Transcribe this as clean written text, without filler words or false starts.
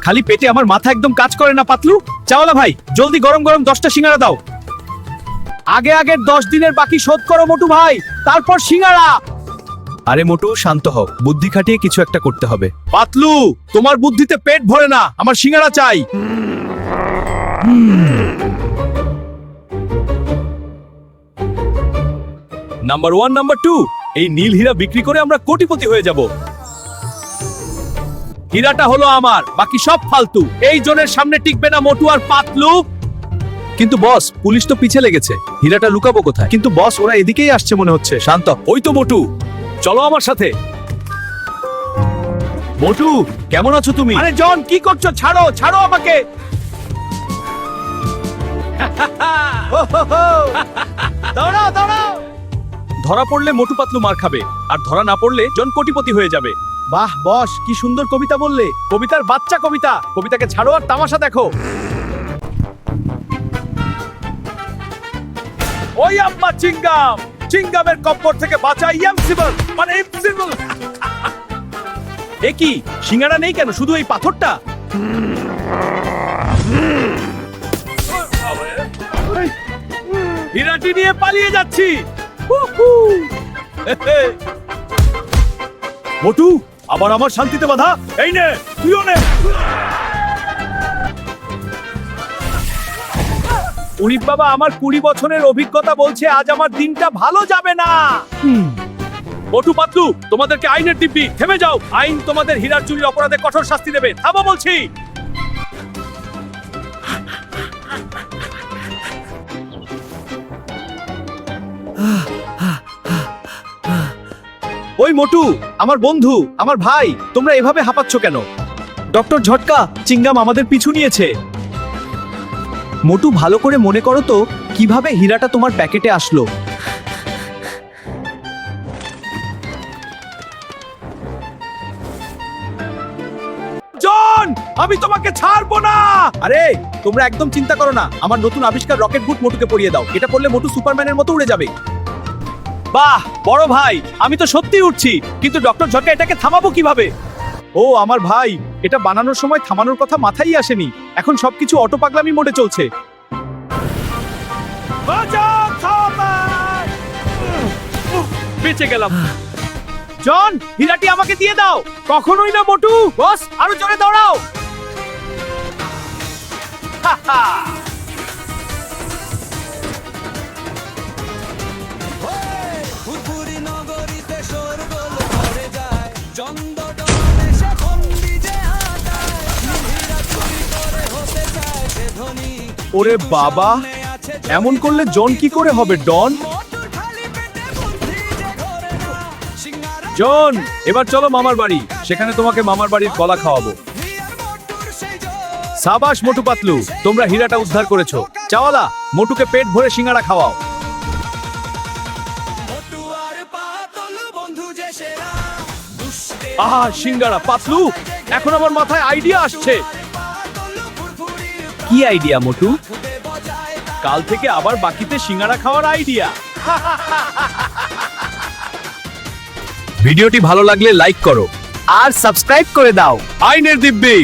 খালি পেটে আমার মাথা একদম কাজ করে না পাতলু। চাওয়ালা ভাই, জলদি গরম গরম 10টা সিঙ্গারা দাও। আগে আগের 10 দিনের বাকি শোধ করো মোটু ভাই, তারপর সিঙ্গারা। আরে মোটু শান্ত হও, বুদ্ধি খাটিয়ে কিছু একটা করতে হবে। পাতলু, তোমার বুদ্ধিতে পেট ভরে না, আমার সিঙ্গারা চাই। নাম্বার 1, নাম্বার 2, এই নীল হীরা বিক্রি করে আমরা কোটিপতি হয়ে যাব। হীরাটা হলো আমার, বাকি সব ফালতু। এই জনের সামনে টিকবে না মোটু আর পাতলু। কিন্তু বস, পুলিশ তো পিছে লেগেছে, হীরাটা লুকাবো কোথায়? কিন্তু বস, ওরা এদিকেই আসছে মনে হচ্ছে। শান্ত, ওই তো মোটু, চলো আমার সাথে। মোটু, কেমন আছো তুমি? আরে জন, কি করছো? ছাড়ো ছাড়ো আমাকে। দাঁড়াও দাঁড়াও। ধরা পড়লে মোটু পাতলু মার খাবে, আর ধরা না পড়লে জন কোটিপতি হয়ে যাবে। বাহ বস, কি সুন্দর কবিতা বললে। কবিতার বাচ্চা কবিতা। কবিতাকে ছাড়ো আর তামাশা দেখো। ওই আম্মা চিঙ্গাম, চিঙ্গামের কব্বর থেকে বাঁচা ইমপসিবল, মানে ইমপসিবল। এ কি, সিঙ্গারা নেই কেন, শুধু এই পাথরটা? হীরাটি নিয়ে পালিয়ে যাচ্ছি। মোটু, আবার আমার শান্তিতে বাধা। এই নে, তুইও নে। উনি বাবা, আমার 20 বছরের অভিজ্ঞতা বলছে আজ আমার দিনটা ভালো যাবে না। মোটু পাতলু, তোমাদেরকে আইনের দিব্যি, থেমে যাও। আইন তোমাদের হীরার চুরির অপরাধে কঠোর শাস্তি দেবে। থামো বলছি। ওই মোটু, আমার বন্ধু, আমার ভাই, তোমরা এভাবে হাঁপাচ্ছ কেন? ডক্টর ঝটকা, চিঙ্গাম আমাদের পিছু নিয়েছে। মোটু, ভালো করে মনে করো তো, কিভাবে হীরাটা তোমার প্যাকেটে আসলো? জন, আমি তোমাকে ছাড়বো না। আরে তোমরা একদম চিন্তা করো না, আমার নতুন আবিষ্কার রকেট বুট মোটুকে পরিয়ে দাও। এটা পরলে মোটু সুপারম্যানের মতো উড়ে যাবে। বাহ বড় ভাই, আমি তো সত্যি উঠছি, কিন্তু ডক্টর ঝটকা এটাকে থামাবো কিভাবে? ও আমার ভাই, এটা বানানোর সময় থামানোর কথা মাথায় আসেনি। এখন সবকিছু অটো পাগলামি মোডে চলছে। বেঁচে গেলাম। জন, হীরাটি আমাকে দিয়ে দাও। কখনোই না মোটু। বস, আরো জোরে দৌড়াও। ওরে বাবা, এমন করলে জন কি করে হবে? ডন, জন, এবার চলো মামার বাড়ি, সেখানে তোমাকে মামার বাড়ির কলা খাওয়াবো। সাবাস মোটু পাতলু, তোমরা হীরাটা উদ্ধার করেছো। চাওয়ালা, মোটুকে পেট ভরে সিঙ্গারা খাওয়াও। আহা, সিঙ্গারা। পাতলু, এখন আমার মাথায় আইডিয়া আসছে। কি আইডিয়া মোটু? কাল থেকে আবার বাকিতে সিঙ্গারা খাওয়ার আইডিয়া। ভিডিওটি ভালো লাগলে লাইক করো আর সাবস্ক্রাইব করে দাও। আইনের দিব্যি।